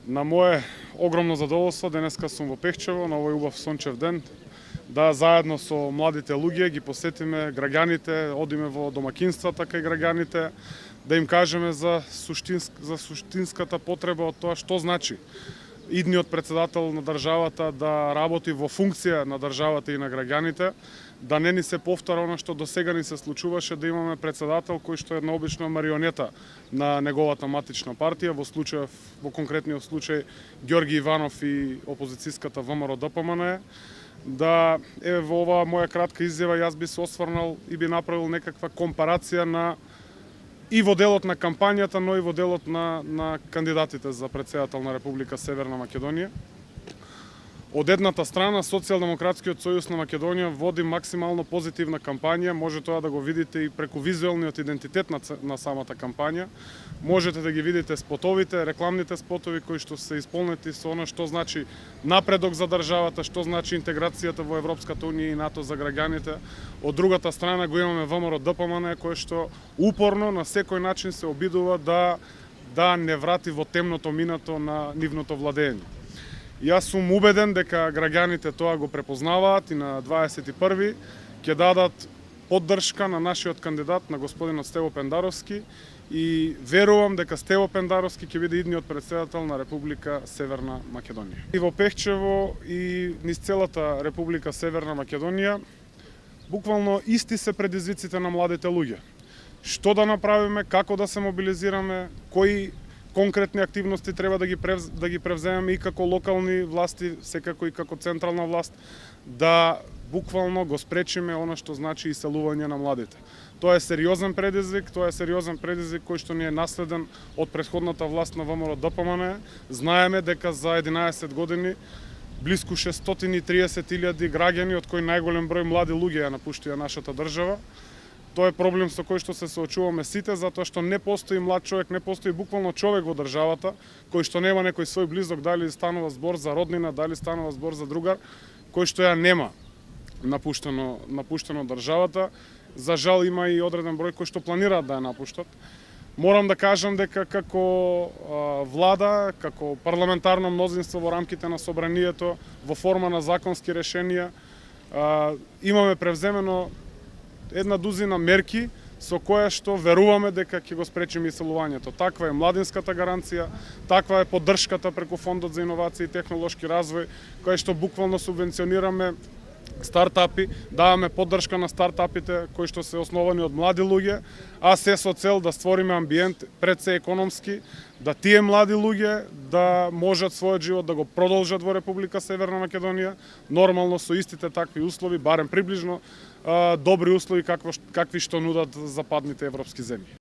На мое огромно задоволство денеска сум во Пехчево на овој убав сончев ден да заедно со младите луѓе ги посетиме граѓаните, одиме во домакинствата кај граѓаните, да им кажеме за суштинската потреба од тоа што значи идниот претседател на државата да работи во функција на државата и на граѓаните, да не ни се повтора она што досега ни се случуваше, да имаме претседател кој што е една обична марионета на неговата матична партија, во конкретниот случај Ѓорги Иванов и опозицијската ВМРО-ДПМН. Да еве во оваа моја кратка изјава јас би се осврнал и би направил некаква компарација на и во делот на кампањата, но и во делот на кандидатите за претседател на Република Северна Македонија. Од едната страна, Социјалдемократскиот сојуз на Македонија води максимално позитивна кампања, може тоа да го видите и преку визуелниот идентитет на самата кампања. Можете да ги видите спотовите, рекламните спотови кои што се исполнети со она што значи напредок за државата, што значи интеграцијата во Европската унија и НАТО за граѓаните. Од другата страна го имаме ВМРО-ДПМН кој што упорно на секој начин се обидува да не врати во темното минато на нивното владење. Јас сум убеден дека граѓаните тоа го препознаваат и на 21 ќе дадат поддршка на нашиот кандидат, на господинот Стево Пендаровски, и верувам дека Стево Пендаровски ќе биде идниот претседател на Република Северна Македонија. И во Пехчево и низ целата Република Северна Македонија буквално исти се предизвиците на младите луѓе. Што да направиме, како да се мобилизираме, кои конкретни активности треба да ги превземеме и како локални власти, секако и како централна власт, да буквално го спречиме она што значи иселување на младите. Тоа е сериозен предизвик кој што ни е наследен од претходната власт на ВМРО-ДПМН. Знаеме дека за 11 години блиску 630.000 граѓани, од кои најголем број млади луѓе ја напуштија нашата држава. Тоа е проблем со кој што се соочуваме сите, затоа што не постои млад човек, не постои буквално човек во државата, кој што нема некој свој близок, дали станува збор за роднина, дали станува збор за другар, кој што ја нема напуштено државата. За жал има и одреден број кои што планираат да ја напуштат. Морам да кажам дека како влада, како парламентарно мнозинство во рамките на собранието, во форма на законски решенија, имаме превземено една дузина мерки со која што веруваме дека ќе го спречиме иселувањето. Таква е младинската гаранција, таква е поддршката преку Фондот за иновации и технолошки развој, која што буквално субвенционираме стартапи, даваме поддршка на стартапите кои што се основани од млади луѓе, а се со цел да створиме амбиент пред се економски, да тие млади луѓе да можат својот живот да го продолжат во Република Северна Македонија, нормално со истите такви услови, барем приближно добри услови какви што нудат западните европски земји.